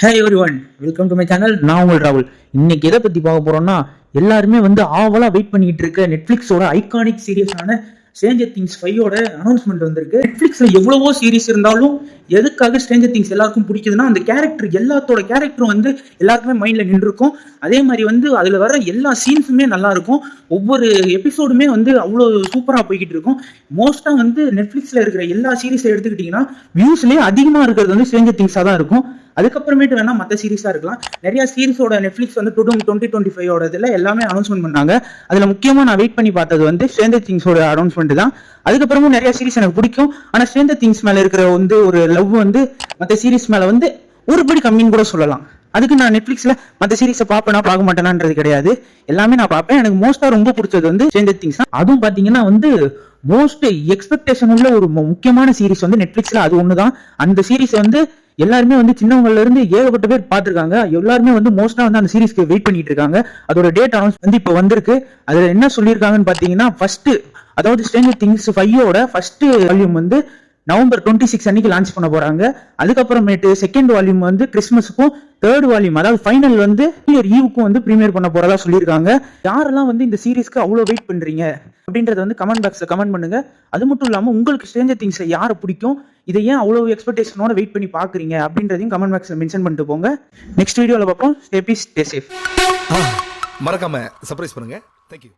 Hey everyone, welcome to my channel. நான் உங்கள் ராகுல். இன்னைக்கு எதை பத்தி பார்க்க போறோம்னா, எல்லாருமே ஆவலா வெயிட் பண்ணிட்டு இருக்க நெட்ஃபிளிக்ஸோட ஐகானிக் சீரியஸான ஸ்ட்ரேஞ்சர் திங்ஸ் 5ஓட அனௌன்ஸ்மெண்ட் வந்திருக்கு. நெட்ஃபிளிக்ஸ்ல எவ்வளவோ சீரிஸ் இருந்தாலும் எதுக்காக ஸ்ட்ரேஞ்சர் திங்ஸ் எல்லாருக்கும் பிடிக்குதுன்னா, அந்த கேரக்டர் எல்லாத்தோட கேரக்டரும் எல்லாருக்குமே மைண்ட்ல நின்றுருக்கும். அதே மாதிரி அதுல வர எல்லா சீன்ஸுமே நல்லா இருக்கும். ஒவ்வொரு எபிசோடுமே அவ்வளோ சூப்பரா போய்கிட்டு இருக்கும். மோஸ்டா நெட்ஃபிளிக்ஸ்ல இருக்கிற எல்லா சீரிஸை எடுத்துக்கிட்டீங்கன்னா வியூஸ்லயே அதிகமா இருக்கிறது ஸ்ட்ரேஞ்சர் திங்ஸா தான் இருக்கும். அதுக்கப்புறமேட்டு வேணா மற்ற சீரிஸா இருக்கலாம். நிறைய சீரிஸோட நெட்ஃபிளிக்ஸ் 2025 இதுல எல்லாமே அனௌன்ஸ்மெண்ட் பண்ணாங்க. அதுல முக்கியமா நான் வெயிட் பண்ணி பார்த்தது ஸ்ட்ரேஞ்சர் திங்ஸோட அனௌன்ஸ்மெண்ட் தான். அதுக்கப்புறமும் நிறைய சீரிஸ் எனக்கு பிடிக்கும். ஆனா ஸ்ட்ரேஞ்சர் திங்ஸ் மேல இருக்கிற ஒரு லவ் மற்ற சீரிஸ் மேல ஒருபடி கம்மின்னு கூட சொல்லலாம். அதுக்கு நான் நெட்ஃபிளிக்ஸ்ல மற்ற சீரிஸை பார்ப்பேனா பார்க்க மாட்டேனான்றது கிடையாது, எல்லாமே நான் பார்ப்பேன். எனக்கு மோஸ்டா ரொம்ப பிடிச்சது ஸ்ட்ரேஞ்சர் திங்ஸ் தான். அதுவும் பாத்தீங்கன்னா மோஸ்ட் எக்ஸ்பெக்டேஷன் உள்ள ஒரு முக்கியமான சீரிஸ் நெட்ஃபிளிக்ஸ்ல அது ஒண்ணுதான். அந்த சீரிஸ் எல்லாருமே சின்னவங்கல இருந்து ஏகப்பட்ட பேர் பார்த்திருக்காங்க. எல்லாருமே மோஸ்டா அந்த சீரிஸ்க்கு வெயிட் பண்ணிட்டு இருக்காங்க. அதோட டேட் அனௌன்ஸ் இப்ப வந்திருக்கு. அதுல என்ன சொல்லியிருக்காங்கன்னு பாத்தீங்கன்னா, ஃபர்ஸ்ட் அதாவது ஸ்ட்ரேஞ்சர் திங்ஸ் 5ஓட ஃபர்ஸ்ட் வால்யூம் நவம்பர் 26 அன்னைக்கு லான்ச் பண்ண போறாங்க. அதுக்கப்புறமேட்டு செகண்ட் வால்யூம் கிறிஸ்மஸுக்கும், தேர்ட் வால்யூம் அதாவது ஃபைனல் நியூ ஈவுக்கும் பிரீமியர் பண்ண போறதா சொல்லியிருக்காங்க. யாரெல்லாம் இந்த சீரிஸ்க்கு அவ்வளவு வெயிட் பண்றீங்க அப்படின்றத கமெண்ட் பாக்ஸ்ல கமெண்ட் பண்ணுங்க. அது மட்டும் இல்லாம உங்களுக்கு ஸ்ட்ரேஞ்சர் திங்ஸ்ல யாரை பிடிக்கும், இதை ஏன் அவ்வளவு எக்ஸ்பெக்டேஷனோட வெயிட் பண்ணி பாக்குறீங்க அப்படின்றதையும் கமெண்ட் பாக்ஸ்ல மென்ஷன் பண்ணிட்டு போங்க. நெக்ஸ்ட் வீடியோல பார்ப்போம். Stay peace, stay safe. மறக்காம சர்ப்ரைஸ் பண்ணுங்க. தேங்க்யூ.